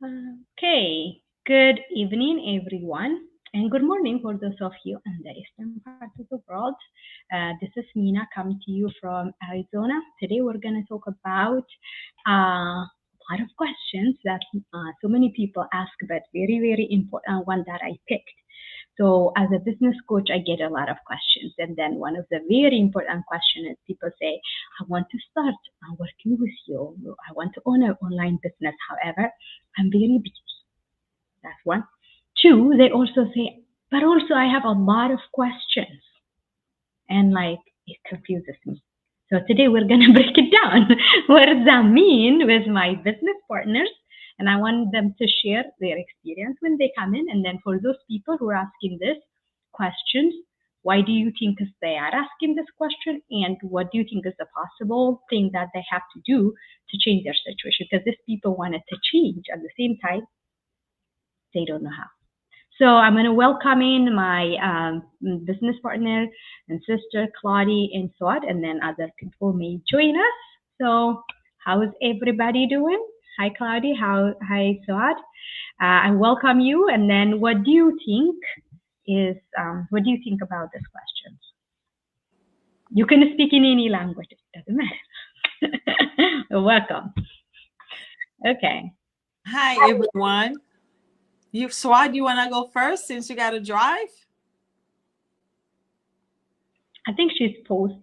Okay, good evening, everyone, and good morning for those of you in the eastern part of the world. This is Nina coming to you from Arizona. Today, we're going to talk about a lot of questions that so many people ask, but very, very important one that I picked. So, as a business coach, I get a lot of questions, and then one of the very important questions is people say, "I want to start working with you. I want to own an online business. However, I'm very busy." That's one. Two, they also say, but also I have a lot of questions and like it confuses me. So today we're gonna break it down. What does that mean with my business partners? And I want them to share their experience when they come in. And then for those people who are asking this questions, why do you think they are asking this question? And what do you think is the possible thing that they have to do to change their situation? Because these people wanted to change at the same time, they don't know how. So I'm going to welcome in my business partner and sister, Claudie and Swat, and then other people may join us. So how is everybody doing? Hi, Claudie. Hi, Swat. I welcome you. And then what do you think about this question? You can speak in any language. It doesn't matter. Welcome. Okay. Hi everyone. Swad, you wanna go first since you gotta drive? I think she's post.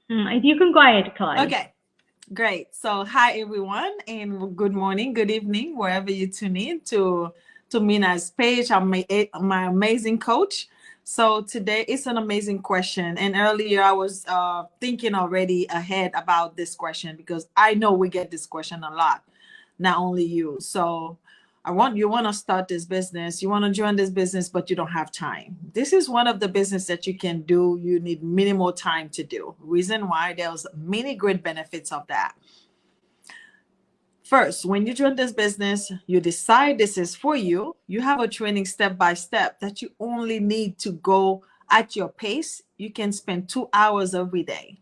You can go ahead, Claudie. Okay, great. So hi everyone and good morning, good evening, wherever you tune in to Mina's page. I'm my amazing coach. So today it's an amazing question. And earlier I was thinking already ahead about this question because I know we get this question a lot, not only you. So you want to start this business, you want to join this business, but you don't have time. This is one of the business that you can do. You need minimal time to do. Reason why, there's many great benefits of that. First, when you join this business, you decide this is for you. You have a training step by step that you only need to go at your pace. You can spend 2 hours every day.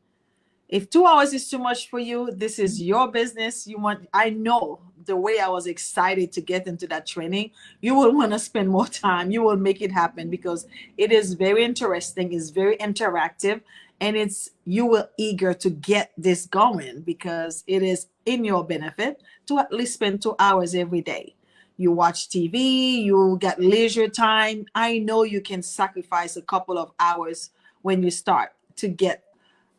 If 2 hours is too much for you, this is your business. I know the way I was excited to get into that training, you will want to spend more time. You will make it happen because it is very interesting, it's very interactive, and you will eager to get this going because it is in your benefit to at least spend 2 hours every day. You watch TV, you get leisure time. I know you can sacrifice a couple of hours when you start to get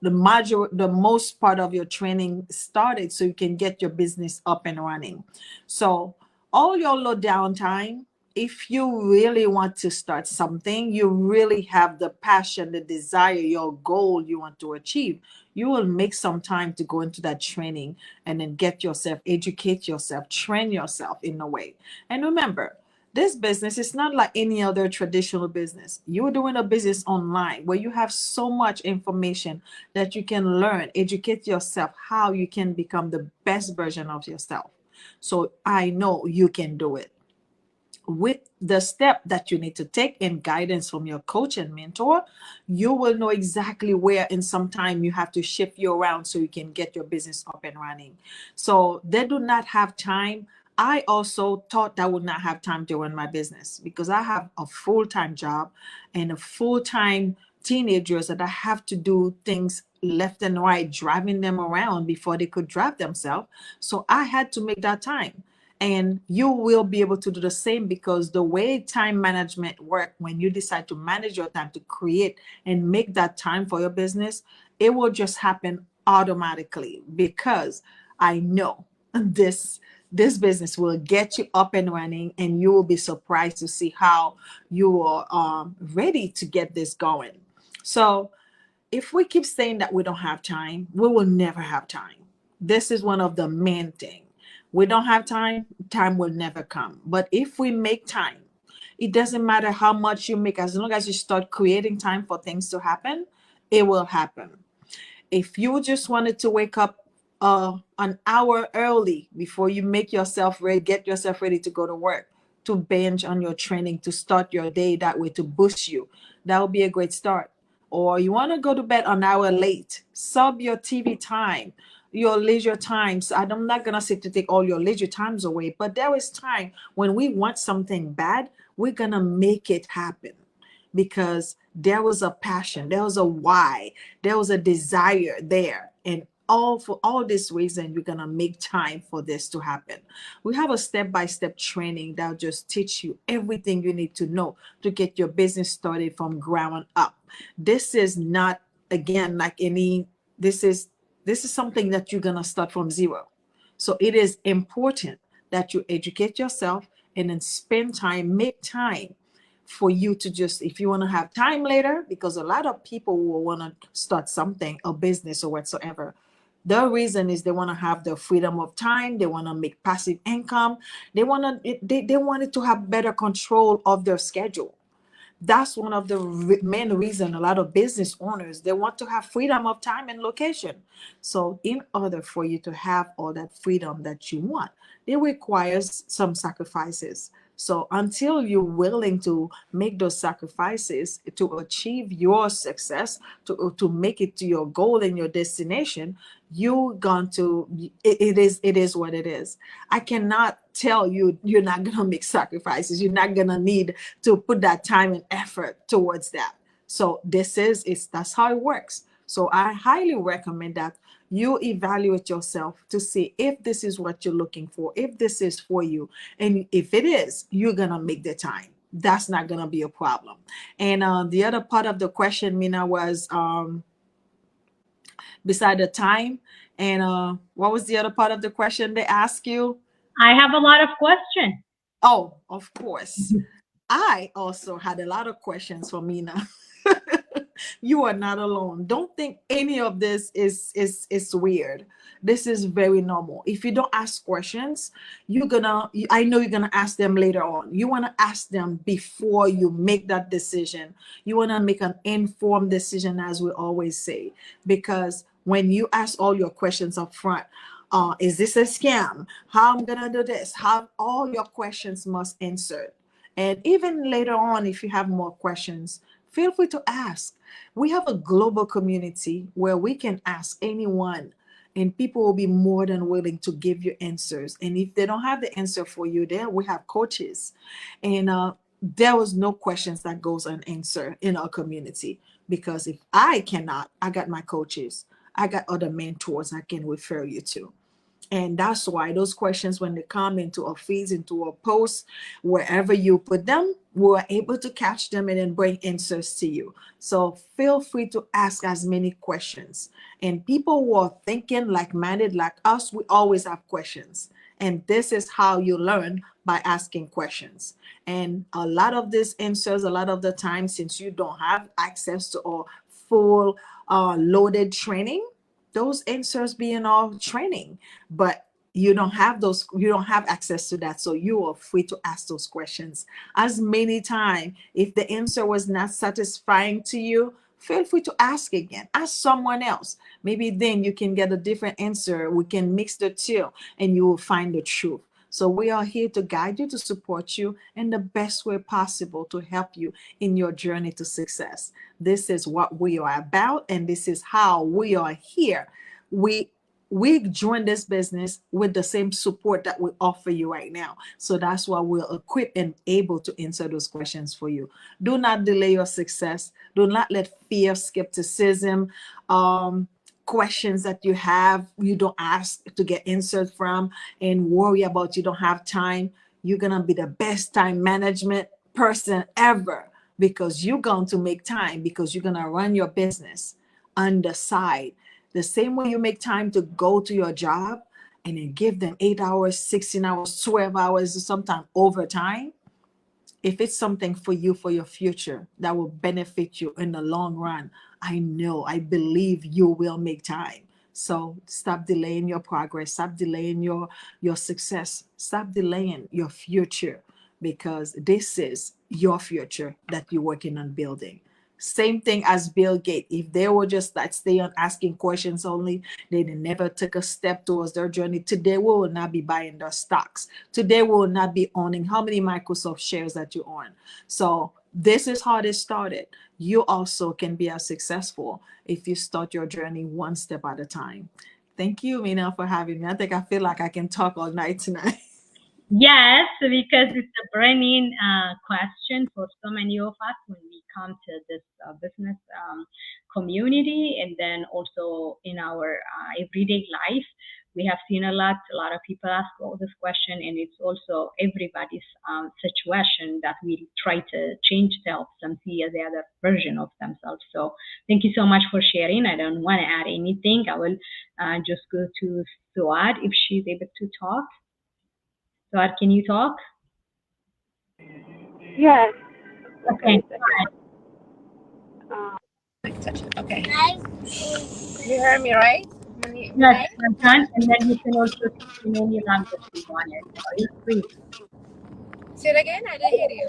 the most part of your training started so you can get your business up and running. So all your low downtime, if you really want to start something, you really have the passion, the desire, your goal you want to achieve, you will make some time to go into that training and then get yourself, educate yourself, train yourself in a way. And remember, this business is not like any other traditional business. You're doing a business online where you have so much information that you can learn, educate yourself how you can become the best version of yourself. So I know you can do it. With the step that you need to take and guidance from your coach and mentor, you will know exactly where in some time you have to shift you around so you can get your business up and running. So they do not have time. I also thought I would not have time to run my business because I have a full-time job and a full-time teenagers that I have to do things left and right, driving them around before they could drive themselves. So I had to make that time. And you will be able to do the same because the way time management work, when you decide to manage your time to create and make that time for your business, it will just happen automatically because I know this business will get you up and running and you will be surprised to see how you are ready to get this going. So if we keep saying that we don't have time, we will never have time. This is one of the main things. We don't have time, time will never come. But if we make time, it doesn't matter how much you make, as long as you start creating time for things to happen, it will happen. If you just wanted to wake up an hour early before you make yourself ready, get yourself ready to go to work, to binge on your training, to start your day that way, to boost you, that would be a great start. Or you want to go to bed an hour late, sub your TV time. your leisure times. I'm not gonna say to take all your leisure times away, but there is time when we want something bad, we're gonna make it happen because there was a passion, there was a why, there was a desire there. And all for all this reason, you're gonna make time for this to happen. We have a step-by-step training that'll just teach you everything you need to know to get your business started from ground up. This is not, again, like any, this is something that you're gonna start from zero. So it is important that you educate yourself and then spend time, make time for you to just, if you want to have time later, because a lot of people will want to start something, a business or whatsoever. The reason is they want to have the freedom of time. They want to make passive income. They wanted to have better control of their schedule. That's one of the main reason a lot of business owners, they want to have freedom of time and location. So in order for you to have all that freedom that you want, it requires some sacrifices. So until you're willing to make those sacrifices to achieve your success, to make it to your goal and your destination, you're going to, it is what it is. I cannot tell you you're not going to make sacrifices. You're not going to need to put that time and effort towards that. So that's how it works. So I highly recommend that you evaluate yourself to see if this is what you're looking for, if this is for you. And if it is, you're going to make the time. That's not going to be a problem. And the other part of the question, Mina, was beside the time. And what was the other part of the question they asked you? I have a lot of questions. Oh, of course. I also had a lot of questions for Mina. You are not alone. Don't think any of this is weird. This is very normal. If you don't ask questions, I know you're gonna ask them later on. You want to ask them before you make that decision. You want to make an informed decision, as we always say, because when you ask all your questions up front, is this a scam? How I'm gonna do this? How all your questions must answer. And even later on, if you have more questions, feel free to ask. We have a global community where we can ask anyone, and people will be more than willing to give you answers. And if they don't have the answer for you, there we have coaches. And there was no questions that goes unanswered in our community, because if I cannot, I got my coaches. I got other mentors I can refer you to. And that's why those questions, when they come into our feeds, into our posts, wherever you put them, we're able to catch them and then bring answers to you. So feel free to ask as many questions. And people who are thinking like-minded like us, we always have questions. And this is how you learn, by asking questions. And a lot of these answers, a lot of the time, since you don't have access to our full loaded training, those answers be in our training, but you don't have access to that. So you are free to ask those questions as many times. If the answer was not satisfying to you, feel free to ask again. Ask someone else. Maybe then you can get a different answer. We can mix the two and you will find the truth. So we are here to guide you, to support you in the best way possible, to help you in your journey to success. This is what we are about, and this is how we are here. We join this business with the same support that we offer you right now. So that's why we're equipped and able to answer those questions for you. Do not delay your success. Do not let fear, skepticism, questions that you don't ask to get answered from, and worry about you don't have time. You're gonna be the best time management person ever, because you're going to make time, because you're gonna run your business on the side. The same way you make time to go to your job and then give them 8 hours, 16 hours, 12 hours, sometimes overtime. If it's something for you, for your future, that will benefit you in the long run, I believe you will make time. So stop delaying your progress. Stop delaying your success. Stop delaying your future, because this is your future that you're working on building. Same thing as Bill Gates. If they were just like stay on asking questions only, they never took a step towards their journey. Today, we will not be buying their stocks. Today, we will not be owning how many Microsoft shares that you own. So this is how they started. You also can be as successful if you start your journey one step at a time. Thank you, Mina, for having me. I think I feel like I can talk all night tonight. Yes, because it's a burning question for so many of us when we come to this business community, and then also in our everyday life. We have seen a lot of people ask all this question, and it's also everybody's situation that we try to change themselves and see the other version of themselves. So, thank you so much for sharing. I don't want to add anything. I will just go to Suad if she's able to talk. Suad, can you talk? Yes. Okay, Okay. a second. Touch it. Okay. You hear me, right? Yes, Minay? I can. And then you can also speak in any language you wanted. So it's free. Say it again. I didn't hear you.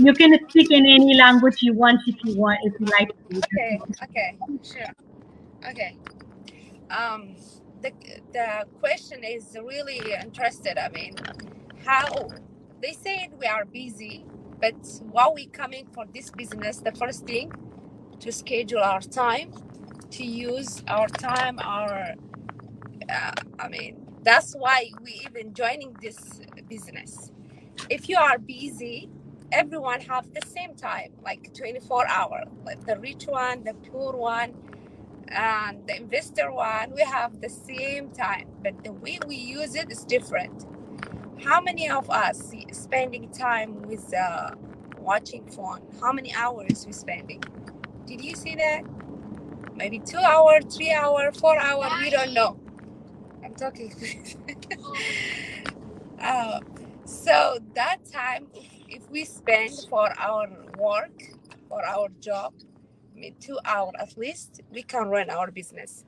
You can speak in any language you want if you like to. You Okay. just- Okay. Sure. Okay. Um, the the question is really interested. I mean, how they said we are busy, but while we coming for this business, the first thing to schedule our time, to use our time, I mean, that's why we even joining this business. If you are busy, everyone have the same time, like 24 hours. Like the rich one, the poor one, and the investor one, we have the same time, but the way we use it is different. How many of us spending time with watching phone? How many hours we spending? Did you see that? Maybe 2 hours, 3 hours, 4 hours. We don't know. I'm talking. uh, so that time, if we spend for our work, for our job, I mean 2 hours at least, we can run our business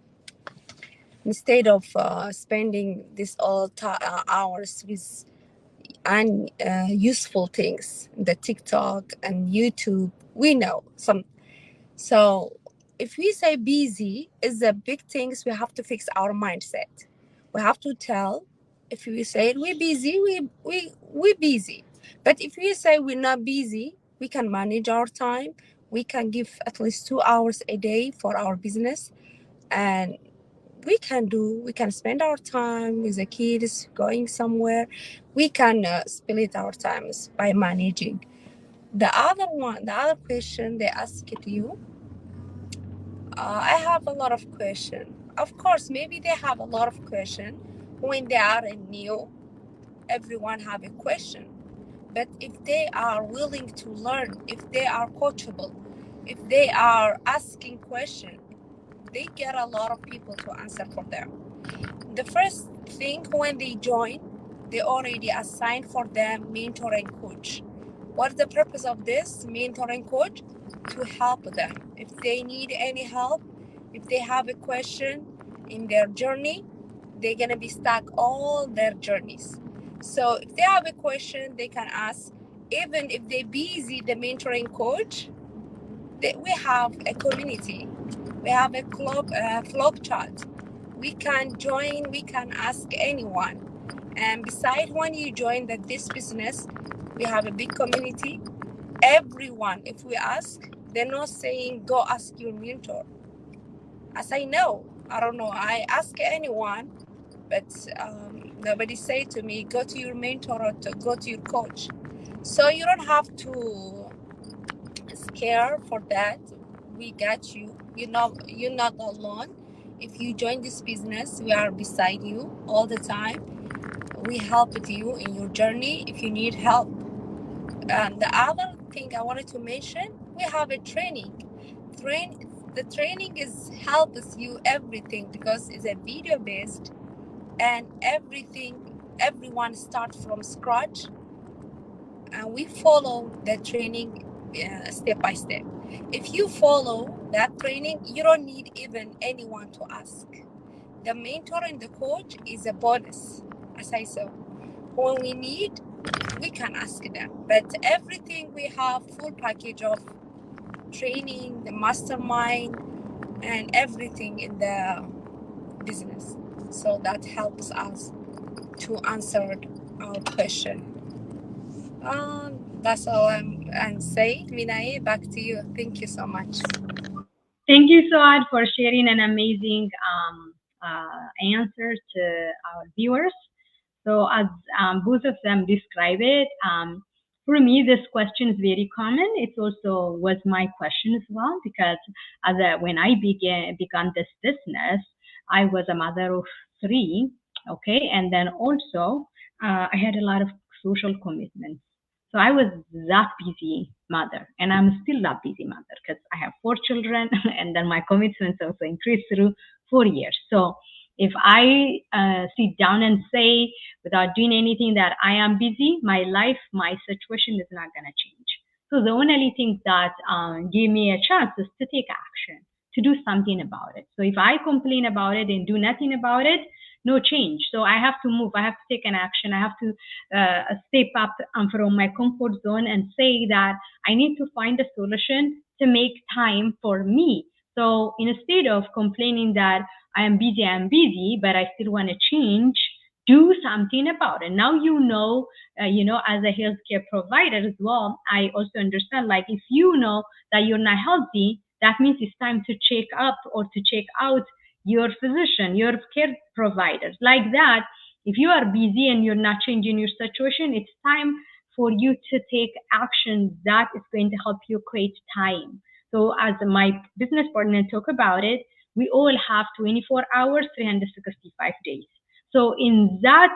instead of spending this all hours with useful things, the TikTok and YouTube. We know some. So if we say busy is the big things, we have to fix our mindset. We have to tell, if we say we're busy, we busy. But if we say we're not busy, we can manage our time. We can give at least 2 hours a day for our business, and we can spend our time with the kids going somewhere. We can split our times by managing. The other question they asked you, I have a lot of question. Of course, maybe they have a lot of question when they are new. Everyone have a question, but if they are willing to learn, if they are coachable, if they are asking question, they get a lot of people to answer for them. The first thing when they join, they already assigned for them mentoring coach. What's the purpose of this mentoring coach? To help them. If they need any help, if they have a question in their journey, they're gonna be stuck all their journeys. So if they have a question, they can ask. Even if they're busy, the mentoring coach, we have a community. We have a club, vlog chat. We can join, we can ask anyone. And besides, when you join this business, we have a big community. Everyone, if we ask, they're not saying go ask your mentor. I say no, I don't know. I ask anyone, but nobody say to me go to your mentor or to go to your coach. So you don't have to scare for that. We got you. You're not alone. If you join this business, we are beside you all the time. We help you in your journey if you need help. And the other thing I wanted to mention, we have a training. The training is helps you everything because it's a video based, and everyone starts from scratch, and we follow the training step by step. If you follow that training, you don't need even anyone to ask. The mentor and the coach is a bonus, as I said. When we need, we can ask them. But everything we have full package of training, the mastermind, and everything in the business. So that helps us to answer our question. That's all I'm saying. Minay, back to you. Thank you so much. Thank you, Suad, for sharing an amazing answer to our viewers. So as both of them describe it, for me, this question is very common. It also was my question as well, because when I began this business, I was a mother of 3, okay? And then also, I had a lot of social commitments. So I was that busy mother, and I'm still that busy mother because I have 4 children, and then my commitments also increased through 4 years. So if I sit down and say without doing anything that I am busy, my life, my situation is not going to change. So the only thing that give me a chance is to take action, to do something about it. So if I complain about it and do nothing about it, no change. So I have to move. I have to take an action. I have to step up from my comfort zone and say that I need to find a solution to make time for me. So instead of complaining that I am busy, but I still want to change, do something about it. Now, as a healthcare provider as well, I also understand, like, if you know that you're not healthy, that means it's time to check up or to check out your physician, your care providers. Like that, if you are busy and you're not changing your situation, it's time for you to take action that is going to help you create time. So as my business partner talk about it, we all have 24 hours, 365 days. So in that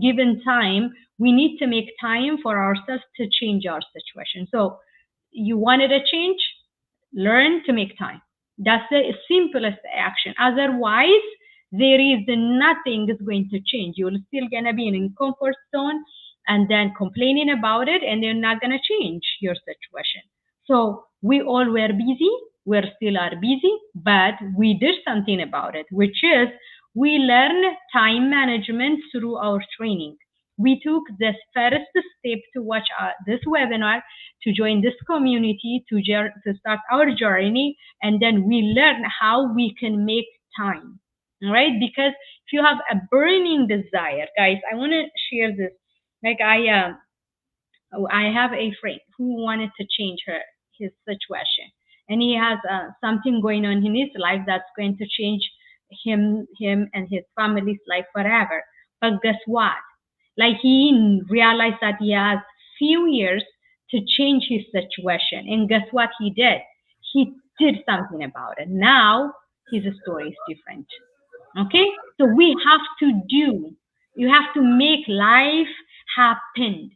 given time, we need to make time for ourselves to change our situation. So you wanted a change, learn to make time. That's the simplest action. Otherwise, there is nothing is going to change. You're still going to be in a comfort zone and then complaining about it, and you're not going to change your situation. So we all were busy. We still are busy, but we did something about it, which is we learn time management through our training. We took the first step to watch this webinar, to join this community, to start our journey, and then we learn how we can make time, all right? Because if you have a burning desire, guys, I want to share this. Like I have a friend who wanted to change his situation, and he has something going on in his life that's going to change him and his family's life forever. But guess what? Like, he realized that he has few years to change his situation, and guess what he did? He did something about it. Now his story is different. Okay, so we have to do. You have to make life happen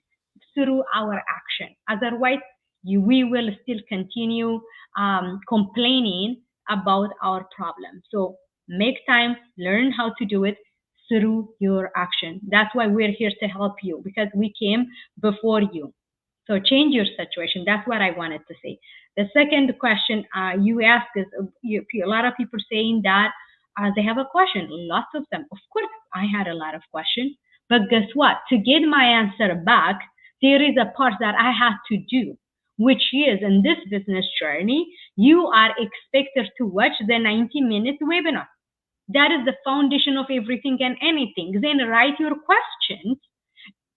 through our action. Otherwise, we will still continue complaining about our problem. So make time, learn how to do it through your action. That's why we're here to help you, because we came before you. So change your situation. That's what I wanted to say. The second question you asked is, a lot of people saying that they have a question. Lots of them. Of course, I had a lot of questions. But guess what? To get my answer back, there is a part that I had to do, which is, in this business journey, you are expected to watch the 90-minute webinar. That is the foundation of everything and anything. Then write your questions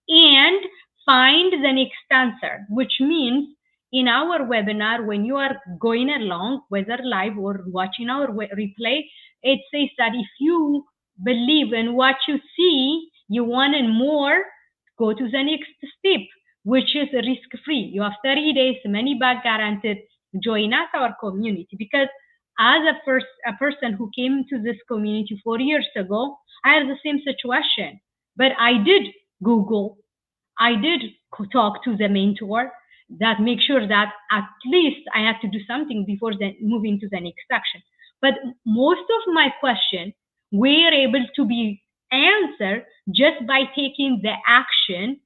and find the next answer, which means in our webinar, when you are going along, whether live or watching our replay, it says that if you believe in what you see, you want more, go to the next step, which is risk-free. You have 30 days money back guaranteed. Join us, our community, because as a person who came to this community 4 years ago, I had the same situation, but I did Google. I did talk to the mentor that make sure that at least I have to do something before then moving to the next section. But most of my questions were able to be answered just by taking the action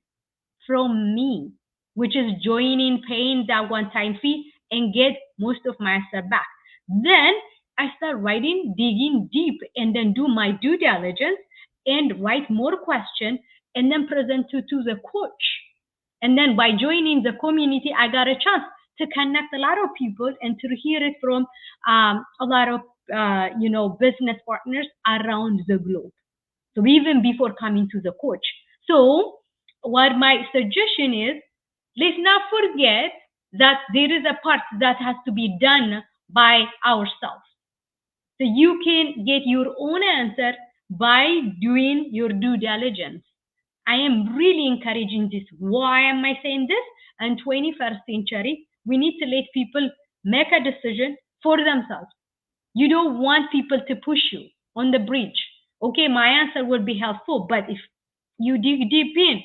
from me, which is joining, paying that one-time fee, and get most of my answer back. Then I start writing, digging deep, and then do my due diligence and write more questions, and then present to the coach. And then by joining the community, I got a chance to connect a lot of people and to hear it from a lot of business partners around the globe. So even before coming to the coach. So what my suggestion is, let's not forget that there is a part that has to be done by ourselves. So you can get your own answer by doing your due diligence. I am really encouraging this. Why am I saying this? In 21st century, we need to let people make a decision for themselves. You don't want people to push you on the bridge. Okay, my answer will be helpful, but if you dig deep in,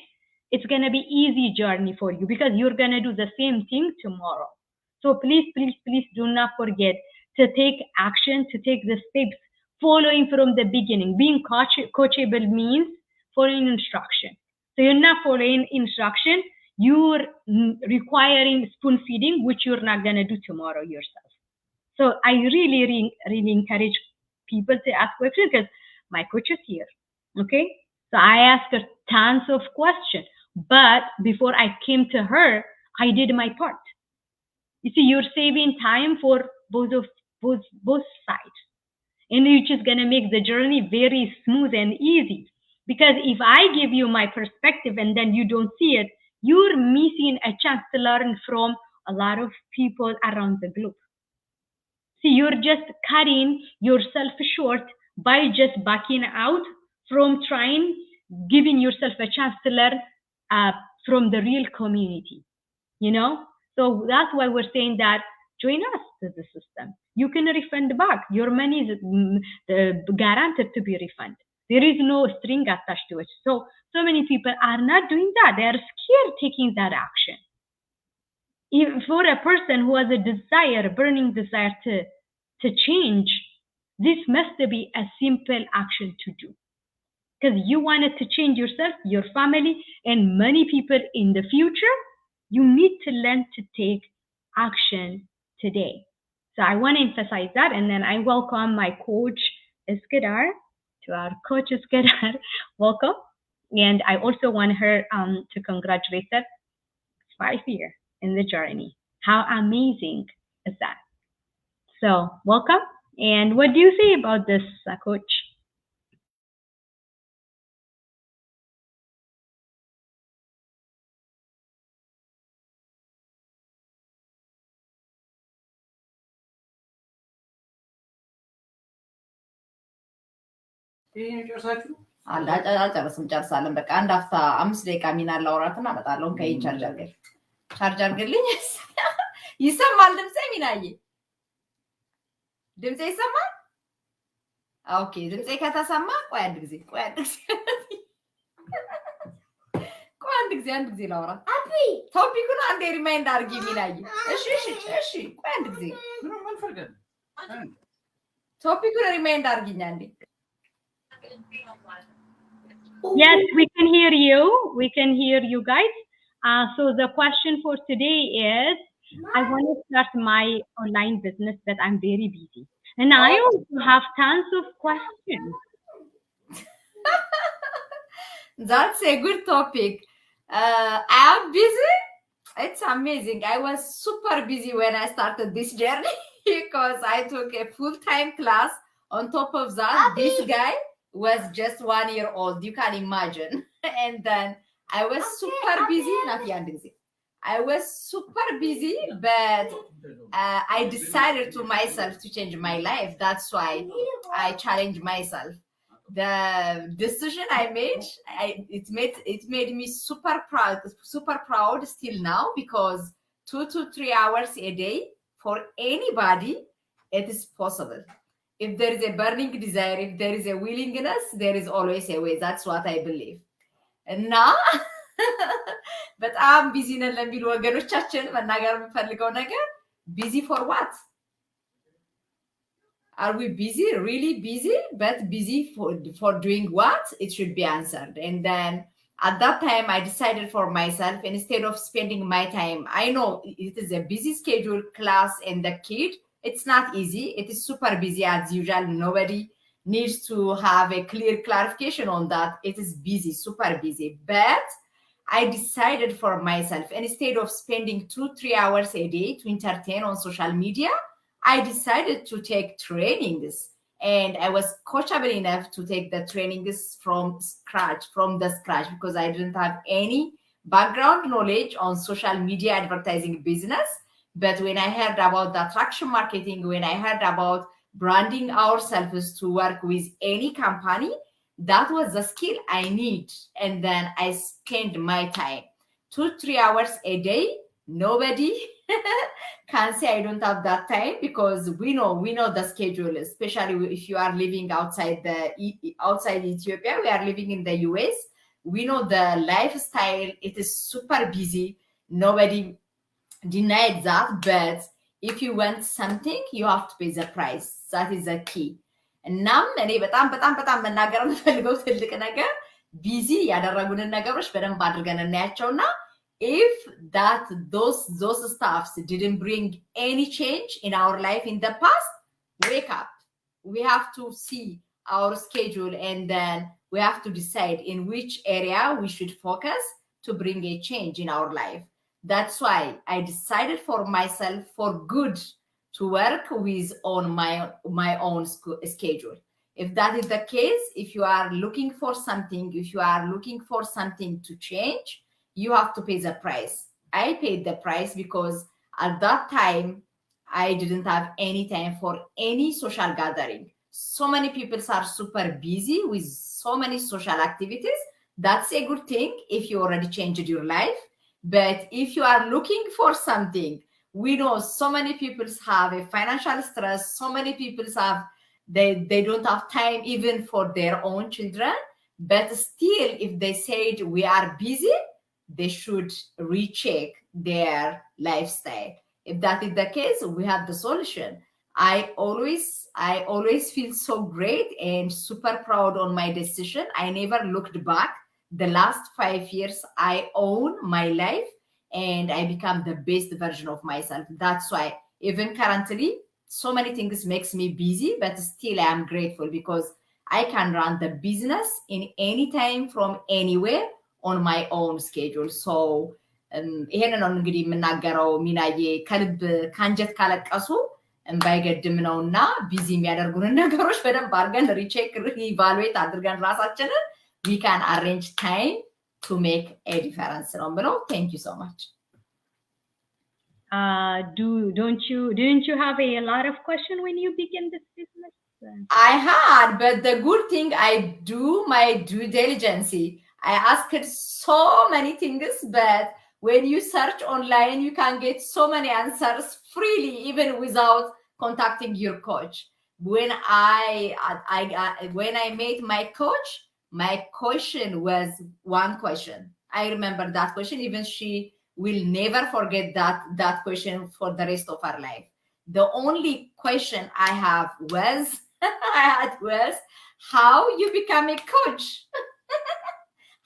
it's going to be easy journey for you because you're going to do the same thing tomorrow. So please, please, please do not forget to take action, to take the steps, following from the beginning. Being coachable means following instruction. So you're not following instruction, you're requiring spoon feeding, which you're not going to do tomorrow yourself. So I really encourage people to ask questions because my coach is here. Okay. So I asked her tons of questions, but before I came to her, I did my part. You see, you're saving time for both sides, and which is going to make the journey very smooth and easy. Because if I give you my perspective and then you don't see it, you're missing a chance to learn from a lot of people around the globe. See, you're just cutting yourself short by just backing out from giving yourself a chance to learn from the real community, you know? So that's why we're saying that join us to the system. You can refund back. Your money is guaranteed to be refunded. There is no string attached to it. So many people are not doing that. They are scared taking that action. If for a person who has a burning desire to change, this must be a simple action to do. Because you wanted to change yourself, your family, and many people in the future, you need to learn to take action today. So I want to emphasize that, and then I welcome my coach, Iskandar, to our coach, Iskandar. Welcome. And I also want her to congratulate her 5 years in the journey. How amazing is that? So welcome. And what do you say about this, coach? አልጨርስም ጨርሳለን። በቃ አንድ አፍታ 5 ደቂቃ ሚና ላውራትና እመጣለሁ። ከይን ቻርጅ አድርግልኝ። ይሰማል ድምጼ? ሚናዬ ድምጼ ይሰማል? ኦኬ፣ ድምጼ ከተሰማ ቆይ አንድ ጊዜ አንድ ጊዜ ላውራ። ቶፒኩን አንዴ ሪማይንድ አድርጊ ሚናዬ። እሺ ቆይ አንድ ጊዜ ቶፒኩን ሪማይንድ አድርጊኝ አንዴ። Yes, we can hear you. We can hear you guys. So the question for today is, I want to start my online business, but I'm very busy. And I also have tons of questions. That's a good topic. I'm busy. It's amazing. I was super busy when I started this journey because I took a full-time class. On top of that, this guy was just 1 year old. You can imagine. And then I was super busy. I was super busy, but I decided to myself to change my life. That's why I challenged myself. The decision I made, it made me super proud still now, because 2 to 3 hours a day for anybody, it is possible. If there is a burning desire, if there is a willingness, there is always a way. That's what I believe. And now, but I'm busy in ለሚሉ ወገኖቻችን መናገር የምፈልገው ነገር, busy for what? Are we busy? Really busy? But busy for doing what? It should be answered. And then at that time, I decided for myself, instead of spending my time, I know it is a busy schedule, class and the kid. It's not easy. It is super busy as usual. Nobody needs to have a clear clarification on that. It is busy, super busy. But I decided for myself, instead of spending 2-3 hours a day to entertain on social media, I decided to take trainings. And I was coachable enough to take the trainings from the scratch, because I didn't have any background knowledge on social media advertising business. But when I heard about the attraction marketing, when I heard about branding ourselves to work with any company. That was the skill I need. And then I spend my time 2-3 hours a day. Nobody can say I don't have that time, because we know the schedule, especially if you are living outside Ethiopia. We are living in the US. We know the lifestyle. It is super busy. Nobody denied that, but if you want something, you have to pay the price. That is the key. እናም እኔ በጣም መናገር የምፈልገው ትልቅ ነገር ቢዚ ያደረጉንን ነገሮች በደንብ አድርገን እናያቸውና if those stuffs didn't bring any change in our life in the past, wake up. We have to see our schedule, and then we have to decide in which area we should focus to bring a change in our life. That's why I decided for myself for good to work with on my own schedule. If that is the case, if you are looking for something to change, you have to pay the price. I paid the price because at that time, I didn't have any time for any social gathering. So many people are super busy with so many social activities. That's a good thing if you already changed your life. But if you are looking for something, we know so many people have a financial stress. So many people have, they don't have time even for their own children. But still, if they said we are busy, they should recheck their lifestyle. If that is the case, we have the solution. I always feel so great and super proud on my decision. I never looked back. The last 5 years, I own my life and I become the best version of myself. That's why even currently, so many things makes me busy, but still I am grateful because I can run the business in any time from anywhere on my own schedule. So ይሄንን ነው እንግዲህ የምናገረው ሚናዬ ከልብ ካንጀት ካለቀሱ ባይገድም ነውና ቢዚ የሚያደርጉን ነገሮች በደንብ አድርገን ሪቼክ ኢቫሉዌት አድርገን ራሳችንን we can arrange time to make a difference. Thank you so much. Didn't you have a lot of questions when you begin this business? I had, but the good thing, I do my due diligence. I asked so many things, but when you search online, you can get so many answers freely, even without contacting your coach. When I met my coach, my question was one question. I remember that question. Even she will never forget that question for the rest of her life. The only question I had was how you become a coach.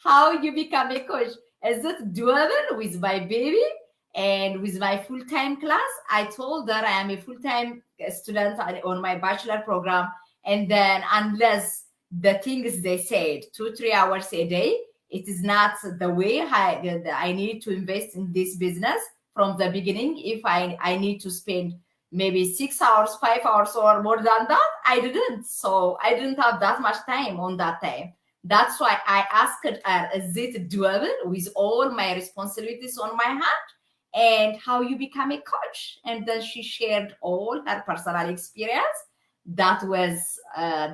How you become a coach. Is it doable with my baby and with my full-time class? I told her I am a full-time student on my bachelor program, and then unless the things they said 2-3 hours a day, it is not the way I need to invest in this business from the beginning. If I need to spend maybe 6 hours, 5 hours or more than that, I didn't. So I didn't have that much time on that time. That's why I asked her, is it doable with all my responsibilities on my hand? And how you become a coach? And then she shared all her personal experience. That was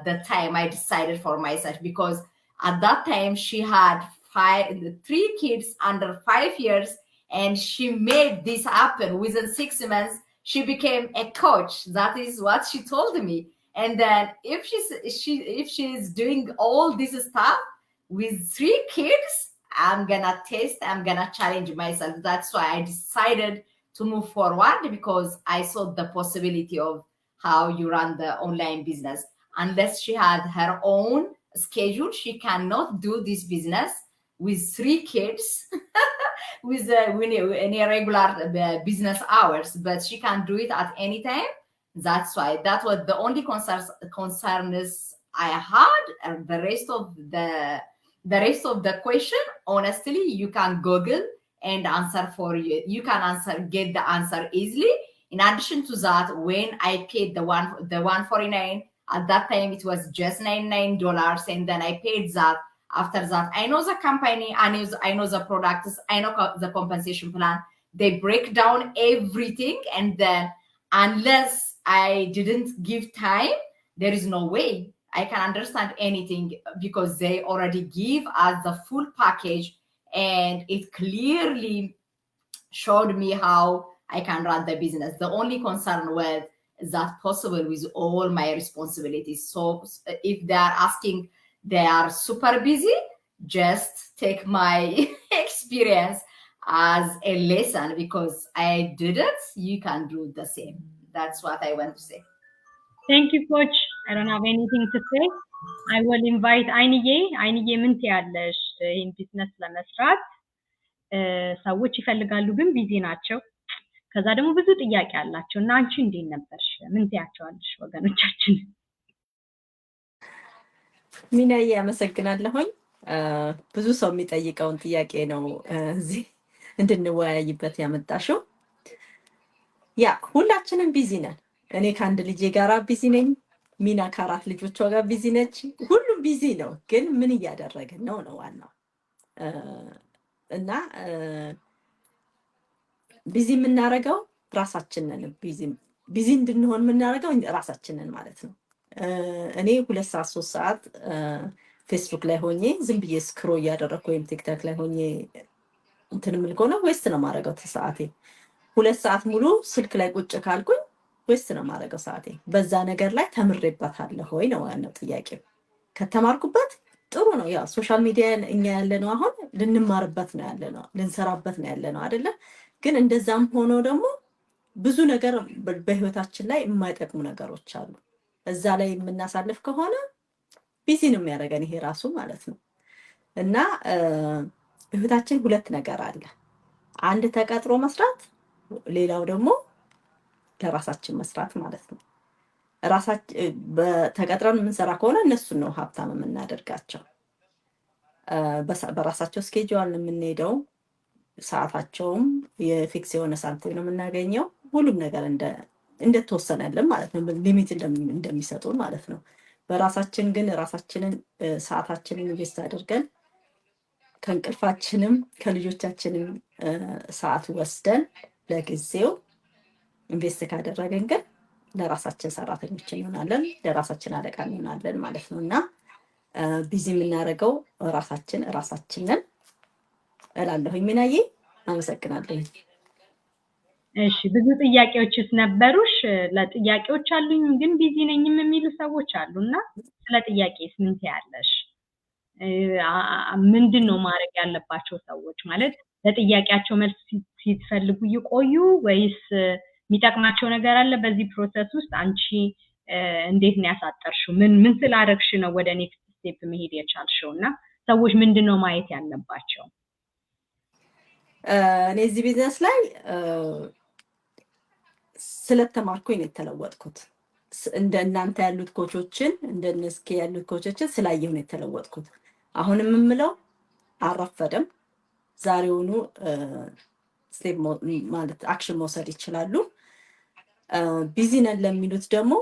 the time I decided for myself, because at that time she had 3 kids under 5 years, and she made this happen within 6 months. She became a coach. That is what she told me. And then if she's doing all this stuff with 3 kids, I'm gonna challenge myself. That's why I decided to move forward, because I saw the possibility of how you run the online business. Unless she had her own schedule, she cannot do this business with 3 kids with any regular business hours, but she can do it at any time. That's why that was the only concerns I had. And the rest of the question, honestly, you can Google and answer for you. You can get the answer easily. In addition to that, when I paid the $149, at that time it was just $99, and then I paid that. After that, I know the company, I know the products, I know the compensation plan. They break down everything, and then unless I didn't give time, there is no way I can understand anything, because they already give us the full package, and it clearly showed me how I can run the business. The only concern was that possible with all my responsibilities. So if they are asking, they are super busy, just take my experience as a lesson, because I did it, you can do the same. That's what I want to say. Thank you, Coach. I don't have anything to say. I will invite አይንዬ ምን ትያለሽ? ይህን ቢዝነስ ለመስራት ሰዎች ይፈልጋሉ ግን ቢዚ ናቸው። ከዛ ደግሞ ብዙ ጥያቄ አላቸው እና አንቺ እንዴት ነበርሽ? ምን ትያቸዋለሽ ወገኖቻችን? ሚናዬ አመሰግናለሁኝ። ብዙ ሰው የሚጠይቀውን ጥያቄ ነው እዚህ እንድንወያይበት ያመጣሽው። ያ ሁላችንም ቢዚ ነን። እኔ ከአንድ ልጄ ጋር ቢዚ ነኝ። ሚና ከአራት ልጆቿ ጋር ቢዚ ነች። ሁሉም ቢዚ ነው። ግን ምን እያደረግን ነው ነው ዋናው። እና ቢዚ የምናደርገው ራሳችንን ቢዚ እንድንሆን የምናደርገው ራሳችንን ማለት ነው። እኔ 2 ሰዓት 3 ሰዓት ፌስቡክ ላይ ሆኜ ዝም ብዬ ስክሮ እያደረኩ ወይም ቲክታክ ላይ ሆኜ እንትን ምን ከሆነ ዌስት ነው ማድረገው ሰዓቴ። 2 ሰዓት ሙሉ ስልክ ላይ ቁጭ ካልኩኝ ዌስት ነው ማድረገው ሰዓቴ። በዛ ነገር ላይ ተምሬበታለሁ ወይ ነው ያለው ጥያቄው። ከተማርኩበት ጥሩ ነው። ያ ሶሻል ሚዲያ እኛ ያለነው አሁን ልንማርበት ነው ያለነው፣ ልንሰራበት ነው ያለነው አይደለ? ግን እንደዛም ሆኖ ደግሞ ብዙ ነገር በህይወታችን ላይ የማይጠቅሙ ነገሮች አሉ። እዛ ላይ የምናሳልፍ ከሆነ ቢዚ ነው የሚያደርገን ይሄ ራሱ ማለት ነው። እና በህይወታችን ሁለት ነገር አለ። አንድ ተቀጥሮ መስራት፣ ሌላው ደግሞ ለራሳችን መስራት ማለት ነው። በተቀጥረን የምንሰራ ከሆነ እነሱን ነው ሀብታም የምናደርጋቸው። በራሳቸው ስኬጁል የምንሄደው፣ ሰዓታቸውም የፊክስ የሆነ ሳንቲም ነው የምናገኘው። ሁሉም ነገር እንደተወሰነልን ማለት ነው፣ ሊሚት እንደሚሰጡን ማለት ነው። በራሳችን ግን ራሳችንን ሰዓታችንን ኢንቨስት አድርገን ከእንቅልፋችንም ከልጆቻችንም ሰዓት ወስደን ለጊዜው ኢንቨስት ካደረገን ግን ለራሳችን ሰራተኞች እንሆናለን፣ ለራሳችን አለቃ እንሆናለን ማለት ነው። እና ቢዚ የምናደርገው ራሳችንን እላለሁኝ። ሚናዬ አመሰግናለሁ። እሺ፣ ብዙ ጥያቄዎችስ ነበሩሽ? ለጥያቄዎች አሉኝ ግን ቢዚ ነኝም የሚሉ ሰዎች አሉና ስለ ጥያቄስ ምን ትያለሽ? ምንድነው ማድረግ ያለባቸው ሰዎች? ማለት ለጥያቄያቸው መልስ ሲፈልጉ ይቆዩ ወይስ የሚጠቅማቸው ነገር አለ በዚህ ፕሮሰስ ውስጥ? አንቺ እንዴት ነው ያሳጠርሽው? ምን ስላደረግሽ ነው ወደ ኔክስት ስቴፕ መሄድ የቻልሽው? እና ሰዎች ምንድነው ማየት ያለባቸው? እኔ እዚህ ቢዝነስ ላይ ስለተማርኩኝ ነው የተለወጥኩት። እንደ እናንተ ያሉት ኮቾችን እንደነስኪ ያሉት ኮቾችን ስላየሁ ነው የተለወጥኩት። አሁንም የምለው አረፈደም፣ ዛሬውኑ ስቴፕ ማለት አክሽን መውሰድ ይችላሉ። ቢዚ ነን ለሚሉት ደግሞ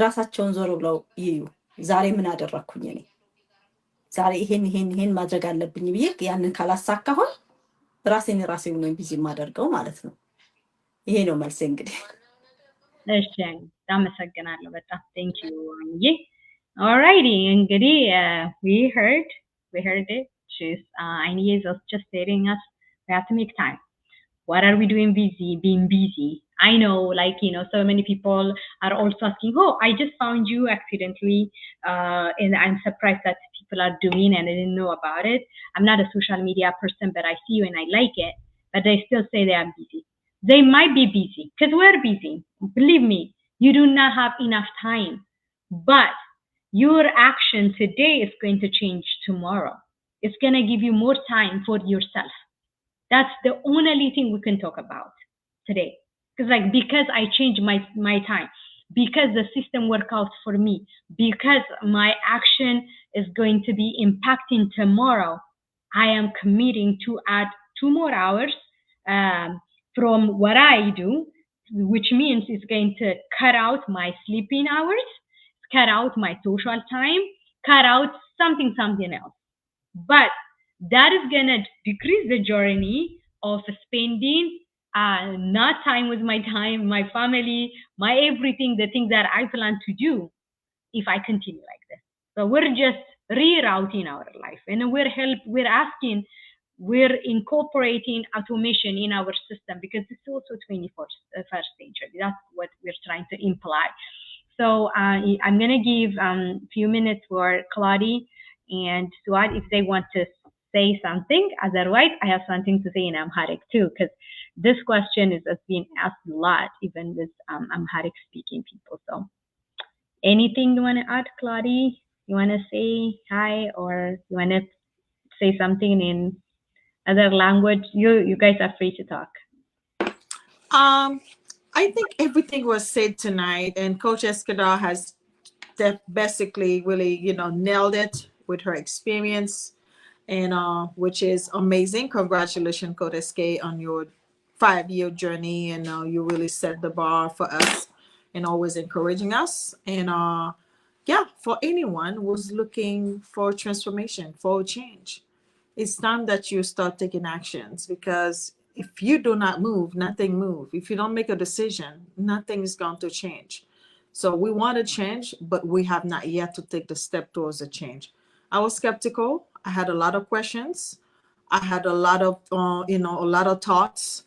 ራሳቸውን ዞር ብለው ይዩ። ዛሬ ምን አደረኩኝ? እኔ ዛሬ ይሄን ማድረግ አለብኝ ብዬ ያንን ካላሳካሁን ራሴው ነው ቢዚ ማደርገው ማለት ነው። ይሄ ነው መልሴ እንግዲህ። እሺ፣ አመሰግናለሁ በጣም ቴንክ ዩ አንዬ። ኦልራይት እንግዲህ we heard it. She's Ainye is just telling us we have to make time. What are we doing being busy? I know, like, so many people are also asking, oh, I just found you accidentally, and I'm surprised that people are doing and I didn't know about it. I'm not a social media person, but I see you and I like it, but they still say they are busy. They might be busy because we're busy. Believe me, you do not have enough time, but your action today is going to change tomorrow. It's going to give you more time for yourself. That's the only thing we can talk about today. Because I changed my time, because the system worked out for me, because my action is going to be impacting tomorrow, I am committing to add 2 more hours from what I do, which means it's going to cut out my sleeping hours, cut out my social time, cut out something else. But that is going to decrease the journey of spending not time with my time, my family, my everything, the things that I plan to do if I continue like this. So we're just rerouting our life, and we're asking, we're incorporating automation in our system because it's also 21st century. That's what we're trying to imply. So I'm going to give a few minutes for Claudia and Suad if they want to say something. Otherwise, I have something to say in Amharic too, because this question is being asked a lot, even with Amharic speaking people. So anything you want to add, Claudia? You want to say hi, or you want to say something in other language? You guys are free to talk. I think everything was said tonight, and Coach Escadar has basically really, nailed it with her experience, and which is amazing. Congratulations, Coach SK, on your 5-year journey, and you really set the bar for us and always encouraging us. And yeah, for anyone who's looking for transformation, for change, it's time that you start taking actions, because if you do not move, nothing moves. If you don't make a decision, nothing is going to change. So we want to change, but we have not yet to take the step towards a change. I was skeptical. I had a lot of questions. I had a lot of, a lot of thoughts.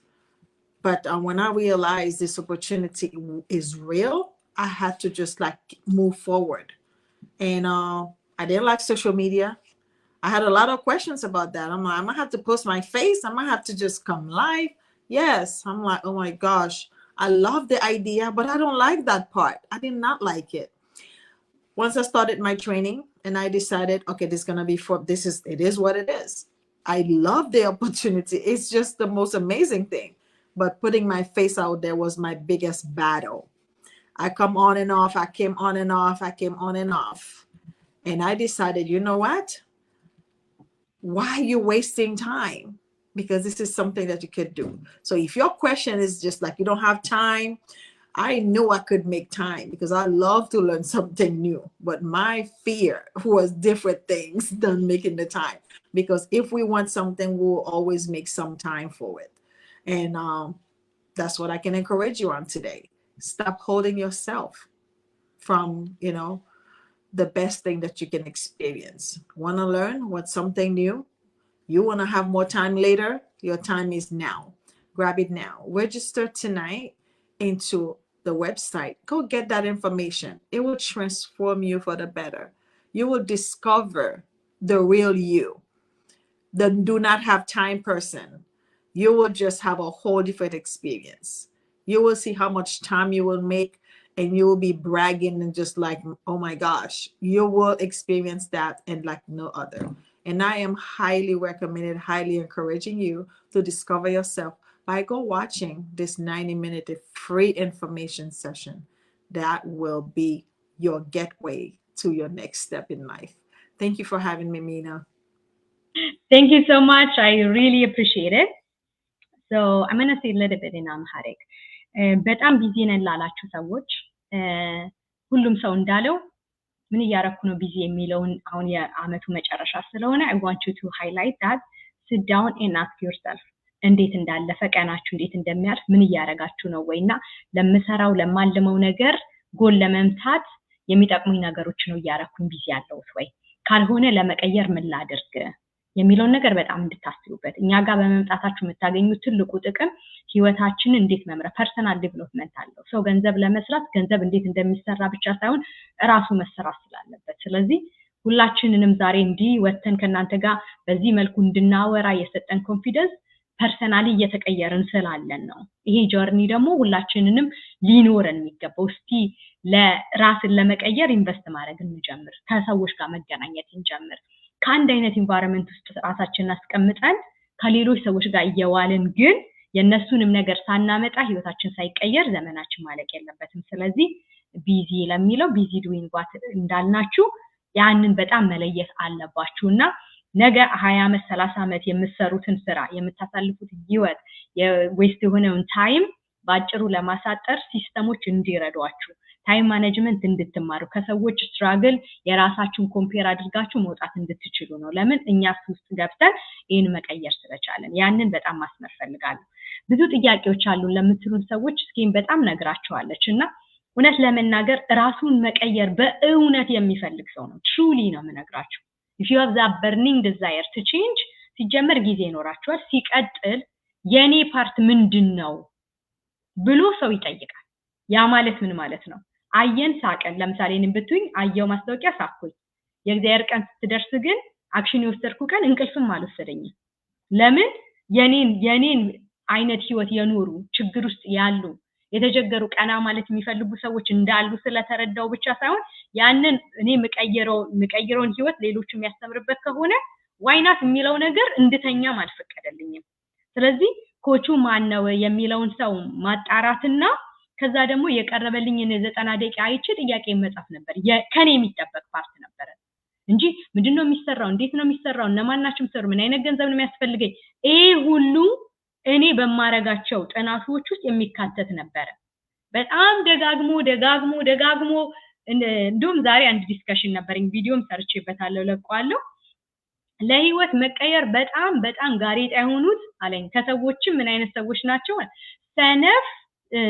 But when I realized this opportunity is real, I had to just move forward. And I didn't like social media. I had a lot of questions about that. I'm like, I'm gonna have to post my face. I'm gonna have to just come live. Yes. I'm like, oh my gosh, I love the idea, but I don't like that part. I did not like it. Once I started my training and I decided, okay, this is gonna be it is what it is. I love the opportunity. It's just the most amazing thing. But putting my face out there was my biggest battle. I come on and off. I came on and off. I came on and off. And I decided, you know what? Why are you wasting time? Because this is something that you could do. So if your question is just like you don't have time, I knew I could make time because I love to learn something new. But my fear was different things than making the time. Because if we want something, we'll always make some time for it. And that's what I can encourage you on today. Stop holding yourself from, the best thing that you can experience. Want to learn what's something new? You want to have more time later? Your time is now. Grab it now. Register tonight into the website. Go get that information. It will transform you for the better. You will discover the real you. The do not have time person. You will just have a whole different experience. You will see how much time you will make, and you will be bragging and just like, oh my gosh, you will experience that and like no other. And I am highly recommended, highly encouraging you to discover yourself by go watching this 90-minute free information session. That will be your gateway to your next step in life. Thank you for having me, Mina. Thank you so much. I really appreciate it. So I'm going to say a little bit in Amharic. በጣም ቢዚ ነን ላላችሁ ሰዎች ሁሉም ሰው እንዳለው ምን እያረኩ ነው ቢዚ የሚለውን አሁን የአመቱ መጨረሻ ስለሆነ I want you to highlight that. Sit down and ask yourself እንዴት እንዳለፈ ቀናችሁ እንዴት እንደሚያልፍ ምን እያረጋችሁ ነው ወይና ለምሰራው ለማልመው ነገር ጎል ለመምታት የሚጠቅሙኝ ነገሮች ነው እያረኩኝ ቢዚ ያለሁት ወይ ካልሆነ ለመቀየር ምን ላድርግ የሚለውን ነገር በጣም እንድታስቡበት እኛ ጋር በመምጣታችሁ የምታገኙት ትልቁ ጥቅም ህይወታችንን እንዴት መምራት ፐርሰናል ዴቨሎፕመንት አለው ሰው ገንዘብ ለመስራት ገንዘብ እንዴት እንደሚሰራ ብቻ ሳይሆን ራሱ መስራት ስላለበት ስለዚህ ሁላችንንም ዛሬ እንዲህ ወተን ከናንተ ጋር በዚህ መልኩ እንድናወራ የሰጠን ኮንፊደንስ ፐርሰናሊ እየተቀየርን ስላለን ነው ይሄ ጆርኒ ደግሞ ሁላችንንም ሊኖረን የሚገባው እስቲ ለራስን ለመቀየር ኢንቨስት ማድረግ እንጀምር ከሰዎች ጋር መገናኘት እንጀምር ከአንድ አይነት ኢንቫይሮንመንት ውስጥ ራሳችንን አስቀምጠን ከሌሎች ሰዎች ጋር እየዋልን ግን የነሱንም ነገር ሳናመጣ ህይወታችን ሳይቀየር ዘመናችን ማለቅ የለበትም ስለዚህ ቢዚ ለሚለው ቢዚ ዱዊንግ ዋት እንዳልናችሁ ያንን በጣም መለየት አለባችሁና ነገ 20 ዓመት 30 ዓመት የምትሰሩትን ስራ የምታሳልፉትን ህይወት የዌስት የሆነውን ታይም ባጭሩ ለማሳጠር ሲስተሞች እንዲረዷችሁ ታይም ማኔጅመንት እንድትማሩ ከሰዎች ስትራግል የራሳችሁን ኮምፔር አድርጋችሁ መውጣት እንድትችሉ ነው ለምን እኛ ውስጥ ገብተን ይሄን መቀየር ስለቻለን ያንን በጣም ማስመር ፈልጋለሁ ብዙ ጥያቄዎች አሉ ለምትሉን ሰዎች እስኪን በጣም ነግራቸዋለችና እውነት ለመናገር ራሱን መቀየር በእውነት የሚፈልግ ሰው ነው truly ነው የምነግራችሁ if you have that burning desire to change ሲጀመር ጊዜ ይኖራችኋል ሲቀጥል የኔ ፓርት ምንድነው ብሎ ሰው ይጠይቃል ያ ማለት ምን ማለት ነው አየን ሳቀን ለምሳሌ እኔን ብትውኝ አየው ማስታወቂያ ሳኩኝ የእግዚአብሔር ቀን ስትደርስ ግን አክሽን ይወስደርኩ ቀን እንቅልፍም አልወሰደኝም ለምን የኔን አይነት ህይወት የኖሩ ችግር ውስጥ ያሉ የተጀገሩ ቀና ማለት የሚፈልጉ ሰዎች እንዳሉ ስለተረዳው ብቻ ሳይሆን ያንን እኔ መቀየረውን ህይወት ሌሎች የሚያስተምርበት ከሆነ ዋይናት የሚለው ነገር እንድተኛም አልፈቀደልኝም ስለዚህ ኮቹ ማን ነው የሚለውን ሰው ማጣራትና ከዛ ደግሞ የቀረበልኝ 90 ደቂቃ አይቼ ጥያቄ መጻፍ ነበር ከኔ የሚጠበቅ ፓርት ነበር እንጂ ምንድነው የሚሰራው እንዴት ነው የሚሰራው እነማን ናቸው የሚሰሩ ምን አይነት ገንዘብ ነው የሚያስፈልገኝ ሁሉ እኔ በማረጋቸው ጥናቶች ውስጥ የሚካተት ነበር በጣም ደጋግሞ እንደውም ዛሬ አንድ ዲስከሽን ነበርኝ ቪዲዮም ሰርቼበታለሁ ለቋለሁ ለህይወት መቀየር በጣም ጋሬጣ የሆኑት አለኝ ከሰዎችም ምን አይነት ሰዎች ናቸው ሰነፍ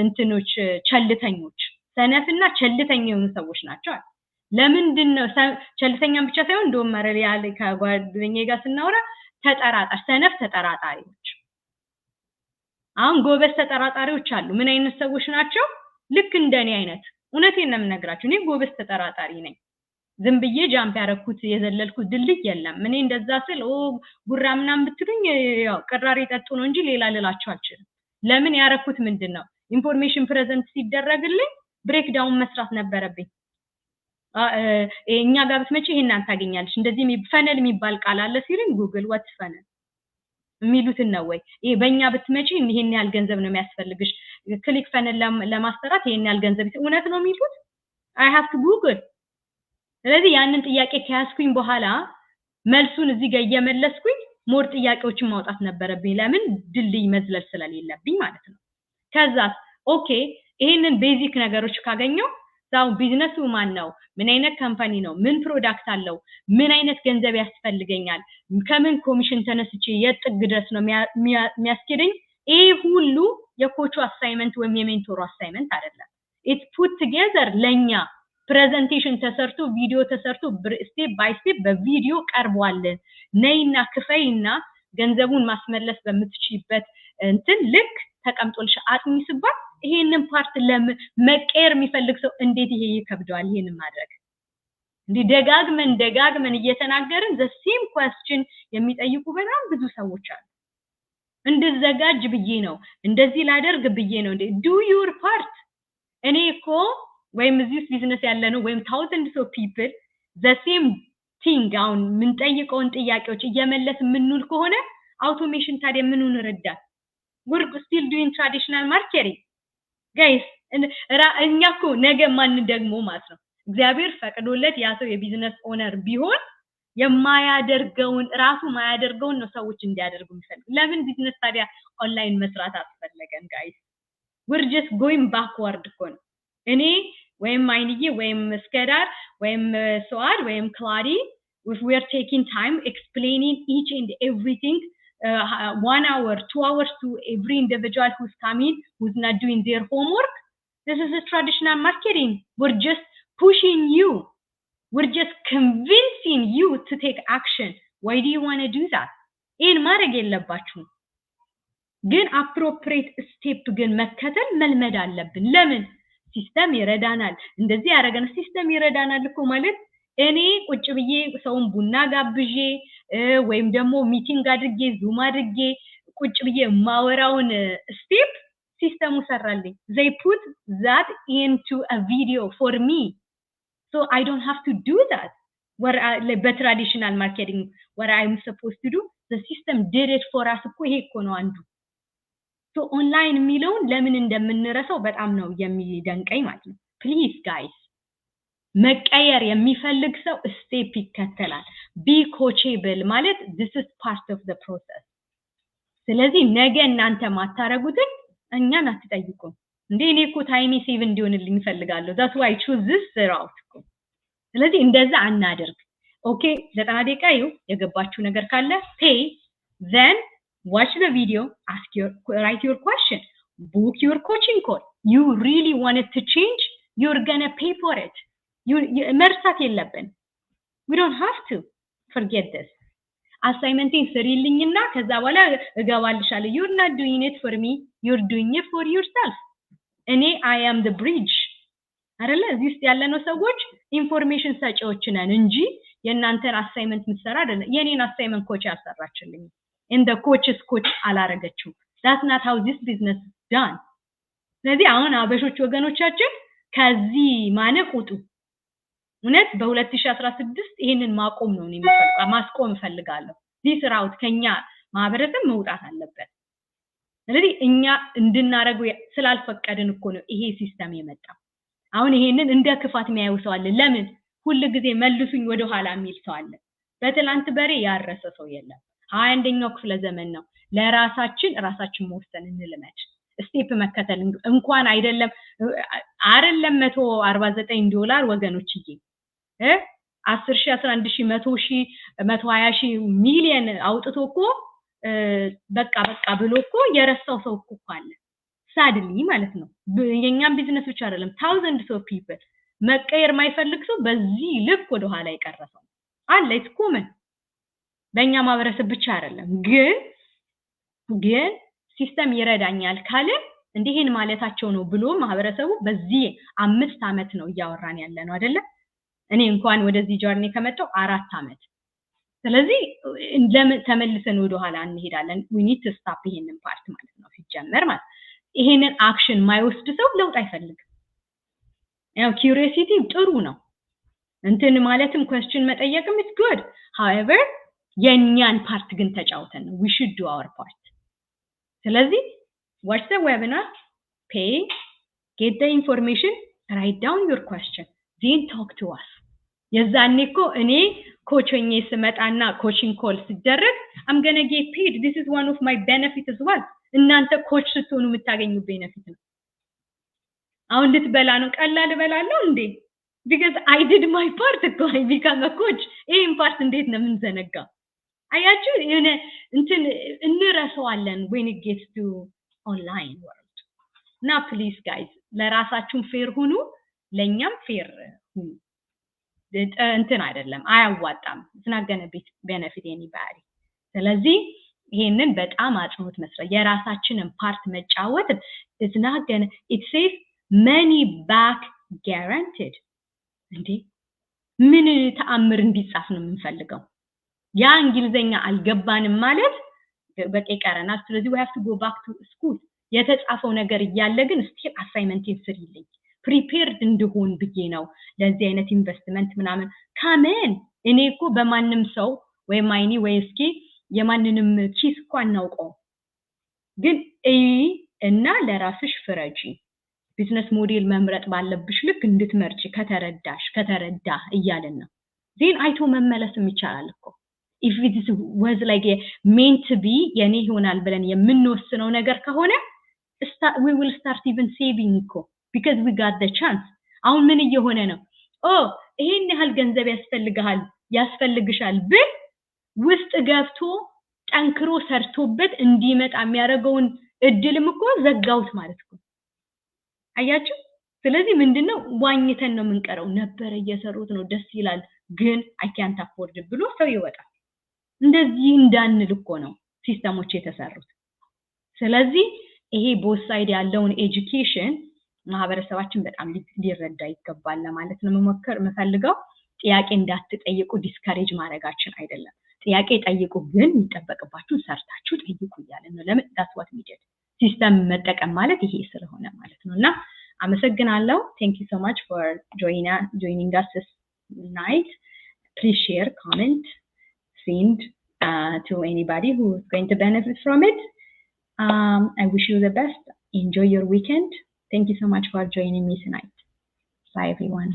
እንትኖች ቸልተኞች ሰነፍና ቸልተኛ የሆኑ ሰዎች ናቸው ለምንድነው ቸልተኛም ብቻ ሳይሆን እንደውም ማረል ያለ ከጓደኛዬ ጋር ስናወራ ተጠራጣሪ ሰነፍ ተጠራጣሪዎች አሁን ጎበዝ ተጠራጣሪዎች አሉ ምን አይነት ሰዎች ናቸው ልክ እንደኔ አይነት እውነቴን ነው የምነግራችሁ እኔ ጎበዝ ተጠራጣሪ ነኝ ዝም ብዬ ጃምፕ ያረኩት የዘለልኩት ድልድይ የለም እኔ እንደዛ ስል ጉራ ምናምን ብትሉኝ ያው ቅራሪ ጠጡ ነው እንጂ ሌላ ልላችሁ አልችልም ለምን ያረኩት ምንድነው ኢንፎርሜሽን ፕሬዘንት ሲደረግልኝ ብሬክ ዳውን መስራት ነበረብኝ እኛ ጋር ብትመጪ ይሄን አንታገኛለሽ እንደዚህ ፈነል የሚባል ቃል አለ ሲልኝ ጉግል what ፈነል የሚሉትን ነው ወይ ይሄ በእኛ ብትመጪ ይሄን ያህል ገንዘብ ነው የሚያስፈልግሽ ክሊክ ፈነል ለማስተራት ይሄን ያህል ገንዘብ እውነት ነው የሚሉት I have to google ስለዚህ ያንን ጥያቄ ከያስኩኝ በኋላ መልሱን እዚህ ጋር እየመለስኩኝ ሞር ጥያቄዎችን ማውጣት ነበረብኝ ለምን ድልድይ መዝለል ስለሌለብኝ ማለት ነው ከዛ ኦኬ ይሄንን ቤዚክ ነገሮች ካገኘው ዛው ቢዝነሱ ማን ነው ምን አይነት ካምፓኒ ነው ምን ፕሮዳክት አለው ምን አይነት ገንዘብ ያስፈልገኛል ከምን ኮሚሽን ተነስቼ የጥግ ድረስ ነው የሚያስኬደኝ ሁሉ የኮቹ አሳይመንት ወይም የሜንቶሩ አሳይመንት አይደለም it's put together ለኛ ፕሬዘንቴሽን ተሰርቶ ቪዲዮ ተሰርቶ ስቴፕ ባይ ስቴፕ በቪዲዮ ቀርቧል ነይና ክፈይና ገንዘቡን ማስመለስ በምትችይበት እንትን ልክ ተቀምጦልሽ አጥሚስባት ይሄንን ፓርት ለመቀየር የሚፈልግ ሰው እንዴት ይሄ ይከብዳል ይሄንን ማድረግ እንዴ ደጋግመን እየተናገርን the same question የሚጠይቁ በጣም ብዙ ሰዎች አሉ እንደዘጋጅ ብዬ ነው እንደዚህ ላደርግ ብዬ ነው do your part እኔ እኮ ወይም እዚህ ቢዝነስ ያለ ነው ወይም thousands of people the same thing አሁን ምን ጠይቀውን ጥያቄዎች እየመለስ ምንኑል ከሆነ አውቶሜሽን ታዲያ ምኑን ረዳት we're still doing traditional marketing guys እኛኮ ነገ ማን ደግሞ ማለት ነው እግዚአብሔር ፈቅዶለት ያ ሰው የቢዝነስ ኦነር ቢሆን የማያደርገውን ራሱ ማያደርገውን ነው ሰዎች እንዲያደርጉ የሚፈልጉ ለምን ቢዝነስ ታዲያ ኦንላይን መስራት አስፈለገን guys we're just going backward ኮን እኔ ወይም አይንዬ ወይም ስከዳር ወይም ሶአድ ወይም ክላዲ if we are taking time explaining each and everything 1 hour 2 hours to every individual who's coming who's not doing their homework this is a traditional marketing we're just pushing you we're just convincing you to take action why do you want to do that in ማድረግ የለባችሁ ግን appropriate step ግን መከተል መልመድ አለብን ለምን ሲስተም ይረዳናል እንደዚህ ያረጋና ሲስተም ይረዳናል እኮ ማለት እኔ ቁጭ ብዬ ሰውን ቡና ጋብዤ ወይም ደግሞ ሚቲንግ አድርጌ ዙም አድርጌ ቁጭ ብዬ ማወራውን ስቴፕ ሲስተሙ ሰራልኝ they put that into a video for me so I don't have to do that where like traditional marketing what I'm supposed to do the system did it for us እኮ ይሄ እኮ ነው አንዱ so online የሚለውን ለምን እንደምንረሳው በጣም ነው የሚደንቀኝ ማለት ነው please guys መቀየር የሚፈልግ ሰው ስቴፕ ይከተላል be coachable ማለት this is part of the process ስለዚህ ነገ እናንተ ማታረጉትን እኛን አትጠይቁም እንዴ እኔ እኮ ታይሚ ሴቭ እንዲሆንልኝ ፈልጋለሁ that's why I choose this route እኮ ስለዚህ እንደዛ አናደርግ ኦኬ 90 ደቂቃ ይው የገባችሁ ነገር ካለ pay then watch the video write your question book your coaching call you really want it to change you're gonna pay for it you መርሳት የለብን we don't have to forget this assignmenting ስሪልኝና ከዛ በኋላ እገባልሻለሁ you're not doing it for me you're doing it for yourself እኔ I am the bridge አይደለ እዚህ ውስጥ ያለነው ሰዎች ኢንፎርሜሽን ሰጪዎች ነን እንጂ የእናንተን አሳይመንት ምትሰራ አይደለም የኔን አሳይመንት ኮች ያሰራችልኝ in the coach's coach አላረገችው that's not how this business is done ስለዚህ አሁን አበሾች ወገኖቻችን ከዚህ ማነቅ ውጡ እውነት በ2016 ይሄንን ማቆም ነው ማስቆም ፈልጋለሁ this route ከኛ ማህበረሰብ መውጣት አለበት ስለዚህ እኛ እንድናረገው ስላልፈቀድን እኮ ነው ይሄ ሲስተም የመጣው አሁን ይሄንን እንደ ክፋት የሚያዩ ሰው አለ ለምን ሁሉ ጊዜ መልሱኝ ወደ ኋላ የሚል ሰው አለ በትላንት በሬ ያረሰ ሰው የለም 21ኛው ክፍለ ዘመን ነው ለራሳችን ራሳችን መወሰን እንልመድ ስቴፕ መከተል እንኳን አይደለም 149 ወገኖችዬ 10,000 11,000 100,000 120,000 ሚሊዮን አውጥቶ እኮ በቃ ብሎ እኮ የረሳው ሰው እኮ አለ ሳድሊ ማለት ነው የኛም ቢዝነስ ብቻ አይደለም thousands of people መቀየር ማይፈልግ ሰው በዚህ ልክ ወደ ኋላ ይቀርሰው አለ it's common በእኛ ማህበረሰብ ብቻ አይደለም ግን ሲስተም ይረዳኛል ካለ እንዲህን ማለታቸው ነው ብሎ ማህበረሰቡ በዚህ 5 አመት ነው ያወራን ያለ ነው አይደለ እኔ እንኳን ወደዚህ ጆርኒ ከመጣው 4 አመት ስለዚህ ለምን ተመልሰን ወደ ኋላ እንሄዳለን we need to stop ይሄንን ፓርት ማለት ነው ሲጀመር ማለት ይሄንን አክሽን ማይወስድ ሰው ለውጥ አይፈልግም ያው curiosity ጥሩ ነው እንትን ማለትም question መጠየቅም is good however የኛን ፓርት ግን ተጫውተን ነው we should do our part ስለዚህ watch the webinar pay get the information write down your question then talk to us የዛኔ እኮ እኔ ኮችኝ ስመጣና ኮቺንግ ኮል ሲደረግ I'm going to get paid this is one of my benefits as well እናንተ ኮች ስትሆኑ የምታገኙ ቤኔፊት ነው አሁን ልትበላ ነው ቀላል በላለሁ እንዴ because I did my part እኮ I become a coach ይሄን ፓርት እንዴት ነው የምንዘነጋ አያችሁ የሆነ እንትን እንረሳዋለን when it gets to online world now please guys ለራሳችሁም ፌር ሁኑ ለኛም ፌር ሁኑ እንትን አይደለም አያዋጣም it's not going to benefit anybody ስለዚህ ይሄንን በጣም አጽንኦት መስጠት የራሳችንን ፓርት መጫወት it's not going it says money back guaranteed እንዴ ምን ተአምር እንዲጻፍ ነው የምንፈልገው ያ እንግሊዘኛ አልገባንም ማለት በቃ ይቀረናል ስለዚህ we have to go back to school የተጻፈው ነገር እያለ ግን ስቲል አሳይመንት ይስሪልኝ prepared እንደሆን ብዬ ነው ለዚህ አይነት ኢንቨስትመንት ምናምን ካመን እኔ እኮ በማንንም ሰው ወይ ማይኒ ወይ እስኪ የማንንም ኪስ እኮ አናውቀው ግን እና ለራስሽ ፍረጂ ቢዝነስ ሞዴል መምረጥ ባለብሽ ልክ እንድትመርጪ ከተረዳ እያለን ነው ዜን አይቶ መመለስም ይቻላል እኮ if it was like meant to be የኔ ይሆናል ብለን የምንወስነው ነገር ከሆነ we will start even saving እኮ because we got the chance አሁን ምን እየሆነ ነው ይሄን ያህል ገንዘብ ያስፈልግሻል ብል ውስጥ ገብቶ ጠንክሮ ሰርቶበት እንዲመጣ የሚያደርገውን እድልም እኮ ዘጋውት ማለት ነው አያችሁ ስለዚህ ምንድነው ዋኝተን ነው የምንቀረው ነበር እየሰሩት ነው ደስ ይላል ግን I can't afford ብሎ ሰው ይወጣል እንደዚህ እንዳንል እኮ ነው ሲስተሞች የተሰሩት ስለዚህ ይሄ ቦት ሳይድ ያለውን ኤጁኬሽን ማህበረሰባችን በጣም ሊረዳ ይገባል ለማለት ነው መፈልገው ጥያቄ እንዳትጠይቁ ዲስከሬጅ ማድረጋችን አይደለም ጥያቄ ጠይቁ ግን ይተበቀባችሁ ሰርታችሁ ጠይቁ ይላል ነው ለምን that's what we did ሲስተም መጠቀም ማለት ይሄ ስለሆነ ማለት ነውና አመሰግናለሁ thank you so much for joining us this night please share comment send to anybody who is going to benefit from it I wish you the best enjoy your weekend thank you so much for joining me tonight bye everyone